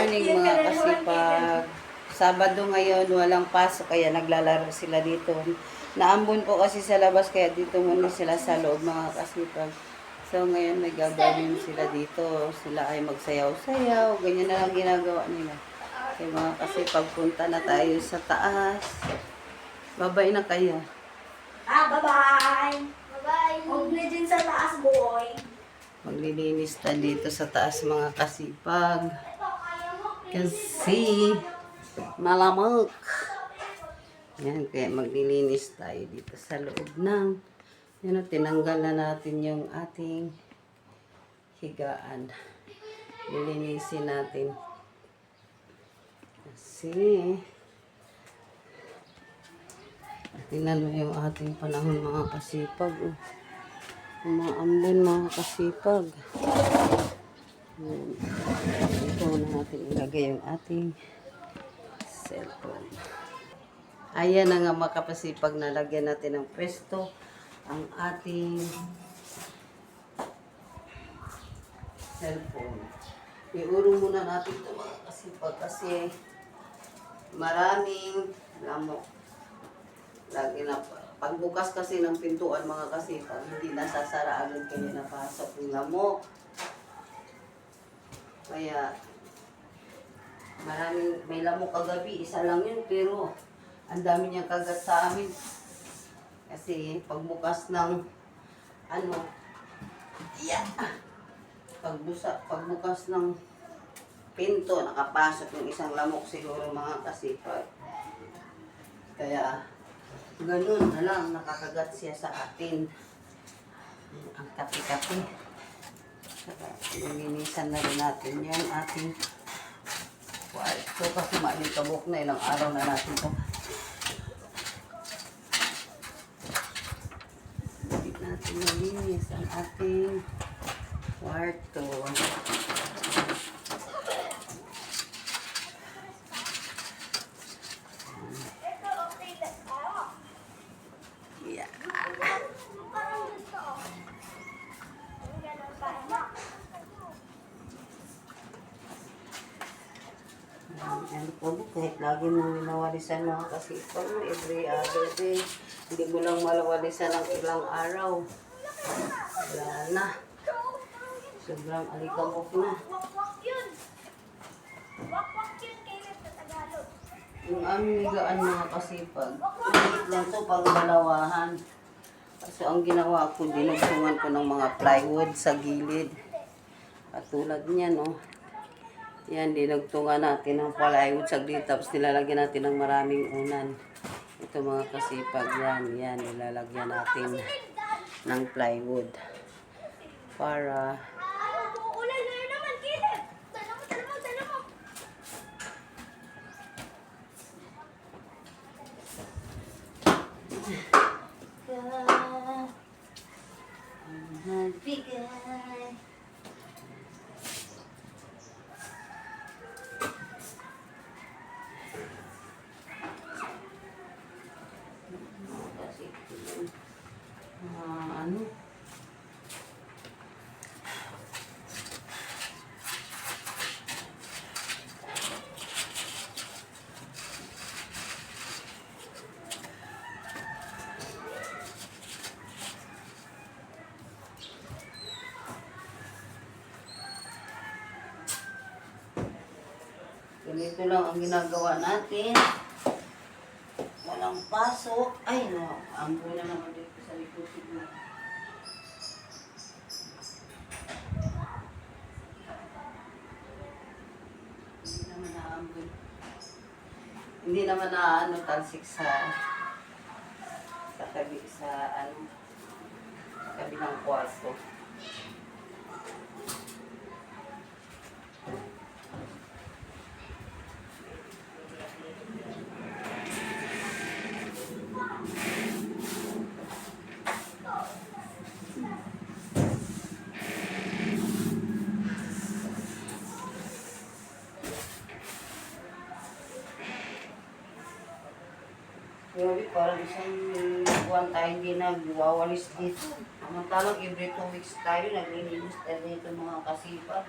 morning mga kasipag. Sabado ngayon, walang pasok kaya naglalaro sila dito. Naambon po kasi sa labas kaya dito muna sila sa loob mga kasipag. So ngayon may gagawin sila dito. Sila ay magsayaw-sayaw. Ganyan na lang ginagawa nila. Kaya mga kasipag, punta na tayo sa taas. Babay na kayo. Bye-bye! Bye-bye! Huwag na dyan sa taas, boy. Maglilinis tayo dito sa taas mga kasipag. Kasi malamok. Yan, kaya maglilinis tayo dito sa loob ng. Yan, tinanggal na natin yung ating higaan. Lilinisin natin. Kasi tingnan mo yung ating panahon mga kasipag. Umaambon mga kasipag. Ito na natin ilagay yung ating cellphone. Ayan na nga mga kapasipag, nalagyan natin ng pwesto ang ating cellphone. Iurong muna natin ito mga kasipag kasi maraming lamok. Lagi na pagbukas kasi ng pintuan mga kasipag, hindi nasasara agad kaya napasok yung lamok. Kaya may lamok kagabi, isa lang yun pero ang dami niyang kagat sa amin. Kasi pagbukas ng pagbukas ng pinto, nakapasok yung isang lamok siguro mga kasipag. Kaya ganun na lang, nakakagat siya sa atin. Ang kape-kape. Lilinisan na rin natin yung ating kwarto kasi malikabok na, ilang araw na natin ito. Hindi natin nalinis ang ating kwarto. Yan po, kahit lagi mong minawalisan mga kasipag, every other day, hindi mo lang malawalisan ng ilang araw. Wala na. Sobrang alikabok na. Wakwak yun! Wakwak yun kayo sa Tagalog. Yung aming higaan mga kasipag, ulit lang ito pang dalawahan. So ang ginawa ko, dinugtungan ko ng mga plywood sa gilid. Katulad niyan, no? Yan, dinugtungan natin ng plywood sa gilid. Tapos nilalagyan natin ng maraming unan. Ito mga kasipag, yan, nilalagyan natin ng plywood. Para Ulan na yun naman, Kilip! Tala mo! magbigay. Ano? Ganito lang ang ginagawa natin. Walang pasok. Ay, no. Ampo na naman dito sa likod siguro. Hindi naman na talsik sa kabilang kwarto. Grabe, parang isang buwan tayo hindi nagwawalis dito. Samantalang every 2 weeks tayo naglilinis tayo dito mga kasipag.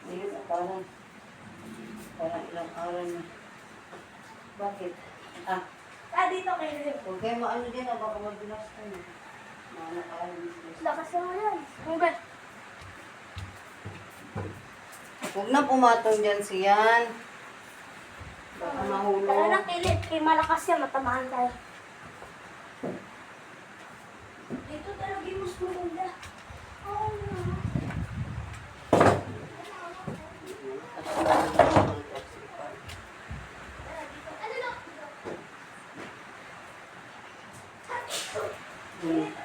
Ngayon, parang Parang ilang araw na. Bakit? Ah, Dito kayo. huwag kayo maano din, baka madulas ka na. Mga nakaalis. Lakas naman yan. Okay. Huwag na pumatong dyan siyan. Baka mahulog. Tara na kilit. Kay malakas yan. Matamaan tayo. Dito talaga yung mas maganda. Oo nga. Hmm.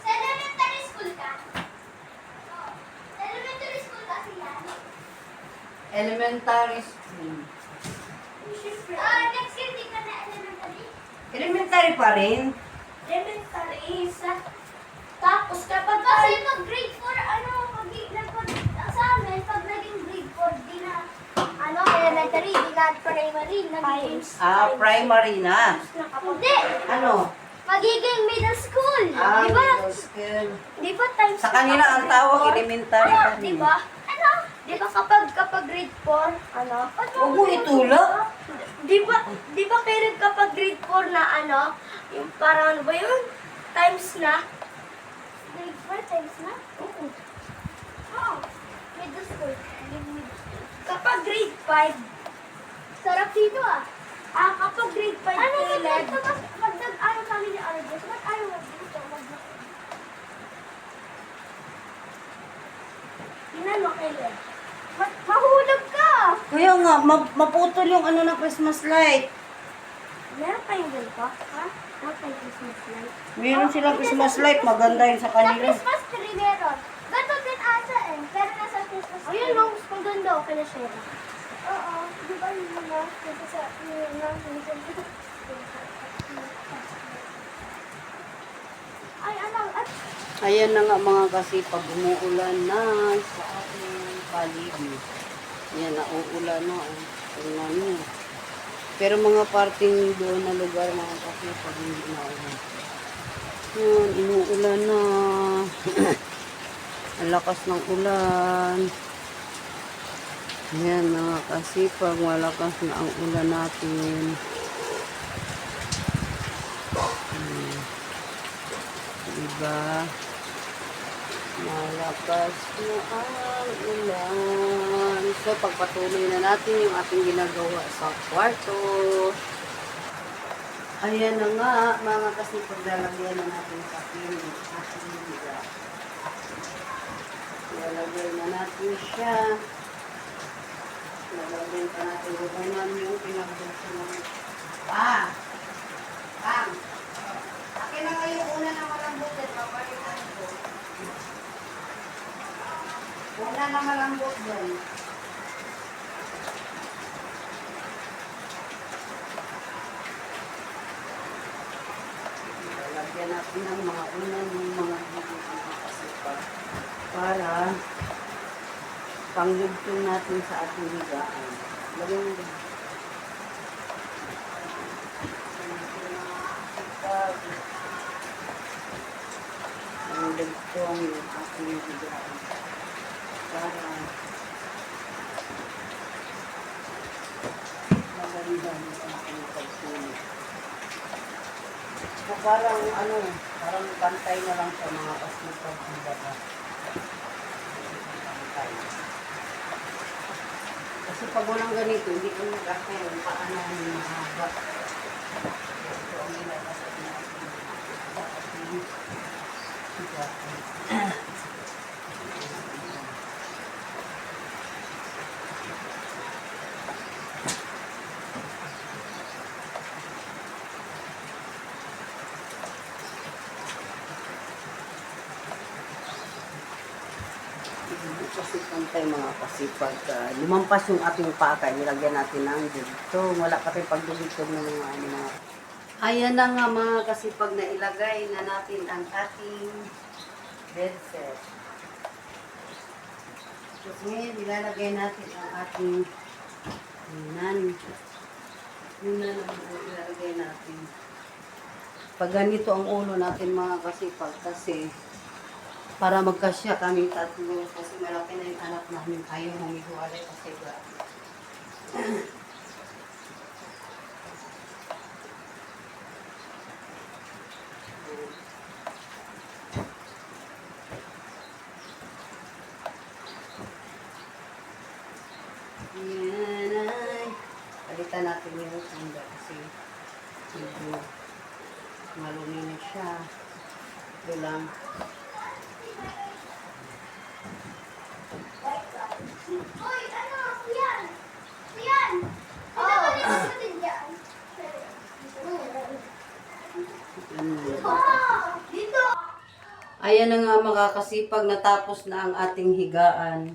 Sa elementary school ka? Elementary school kasi yan. Elementary school. Next year di ka na elementary? Elementary pa rin. Elementary is tapos kapag kasi pag grade 4, sa amin, pag naging grade 4, di na, elementary, di na primary, naging Primary na. Hindi! Ano? Magiging middle school. Di ba? Middle school. Di ba times Sa kanila ang tawag elementary pa rin. Di ba? Di ba kapag grade 4, Huwag mo itulak. Di ba kailan kapag grade 4 na yung parang ano ba yun? Times na? Grade 4 times na? Oo. Oo. Middle school. Kapag grade 5, sarap dito kapag grade 5 kailan? Mag-ano kami ni Arjus. Ba't ayaw mo dito? Tingnan mo kailan. Mahulog ka! Kaya nga, maputol yung ano ng Christmas light. Meron kayong ganito? Ha? Meron kayong Christmas light? Meron silang Christmas light, maganda yun sa Sa kanila. Christmas tree meron. Ganito din ata pero nasa Christmas tree. Ayun, no? Ang ganda. Okay na siya. Oo. Di ba yun na? Dito sa ay, Ayan na nga mga kasipag, umuulan na sa ating paligid. Yan, nauulan na. Tingnan nyo. Pero mga parting doon na lugar mga kasipag, hindi na ulan. Yan, inuulan na. Ang lakas ng ulan. Yan mga kasipag, malakas na ang ulan natin. Diba? Malakas na ang ulan. So, pagpatuloy na natin yung ating ginagawa sa kwarto. Ayan na nga, mga kasipag, lalagyan na natin sa pinig. Lalagyan na natin siya. Lalagyan pa natin. Hukunan yung pinagdulsa namin. Akin na nga yung una na malambot at papalitan ko. Una na malambot dyan. Lalagyan natin ng mga unan ng mga kasipag para panglugtong natin sa ating higaan. Lagyan mo dyan. Ang lugtong yung ating higaan. Para maganda yung ating pagsulit. So parang parang pantay na lang sa mga kasipag ng baba. Pantay. Kasi pag walang ganito, hindi ko magkakaya yung paano yung mahaba. Ito ang nilalagay natin. Kasi pantay mga kasipag. Lumampas yung ating paka, nilagyan natin ng dito. Wala pa tayong pagdugitog ng mga ano. Ayan na nga mga kasipag na ilagay na natin ang ating bed set. Tapos ngayon ilalagay natin ang ating unan. Yun na naman ang ilalagay natin. Pag ganito ang ulo natin mga kasipag kasi para magkasya kaming tatlo kasi malaki na yung anak namin ayaw humihiwalay kasi grabe. Yan ay palitan natin yung sanda kasi medyo malumi na siya. Ito lang. Hoy, ano? Yan! Yan! Oh! Dito! Ayan na nga mga kasipag, natapos na ang ating higaan.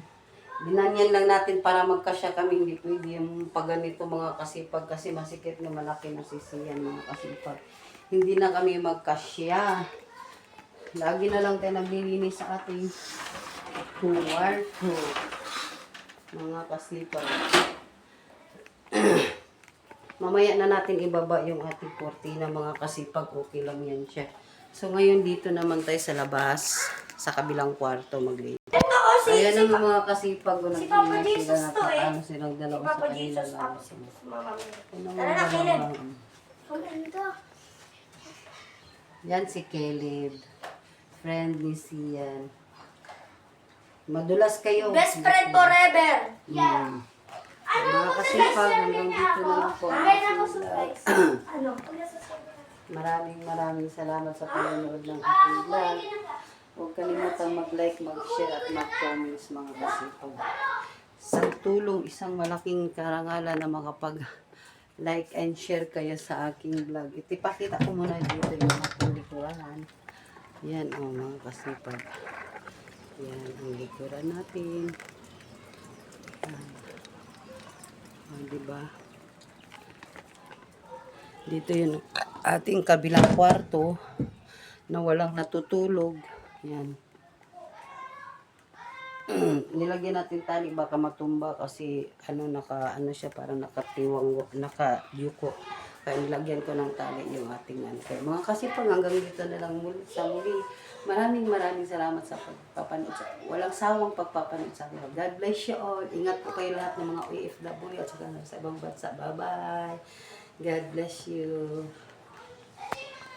Binanyan lang natin para magkasya kami, hindi pwede yung pag ganito mga kasipag kasi masikip na malaki na sisiyan mga kasipag. Hindi na kami magkasya. Lagi na lang tayo naglilinis sa ating kwarto. Mga kasipag. Mamaya na natin ibaba yung ating kortina mga kasipag. Okay lang yan siya. So ngayon dito naman tayo sa labas. Sa kabilang kwarto maglilinis. Ito o si... Ayan ang mga kasipag. Si Papa Jesus to eh. Ano silang Si dalawa Papa sa kanila Jesus lang. tapos si Mama Mary. Ano Tara na, mga Caleb. mga- Ang ganda. Yan si Caleb. Friend ni Sian. Madulas kayo. Best friend forever. Hmm. Ano Mga ako kasipag, sa hanggang dito na lang po. Ay, ako sa guys. Ano? Maraming salamat sa panonood ng aking vlog. Huwag kalimutang mag-like, mag-share at mag-comments mga kasipag. Isang tulong, isang malaking karangalan na makapag-like and share kayo sa aking vlog. Ipakita ko muna dito yung aking likuran. Yan o mga kasipag. Yan ang likuran natin. Diba? Dito yung ating kabilang kwarto na walang natutulog. Yan. Nilagyan natin tali baka matumba kasi ano siya parang nakatiwang nakayuko. Kaya nilagyan ko ng tali yung ating Kaya mga kasipag hanggang dito na lang muli sa muli. Maraming salamat sa pagpapanood. Walang sawang pagpapanood sa akin. God bless you all. Ingat po kayo lahat ng mga OFW at saka sa ibang bansa. Bye-bye. God bless you.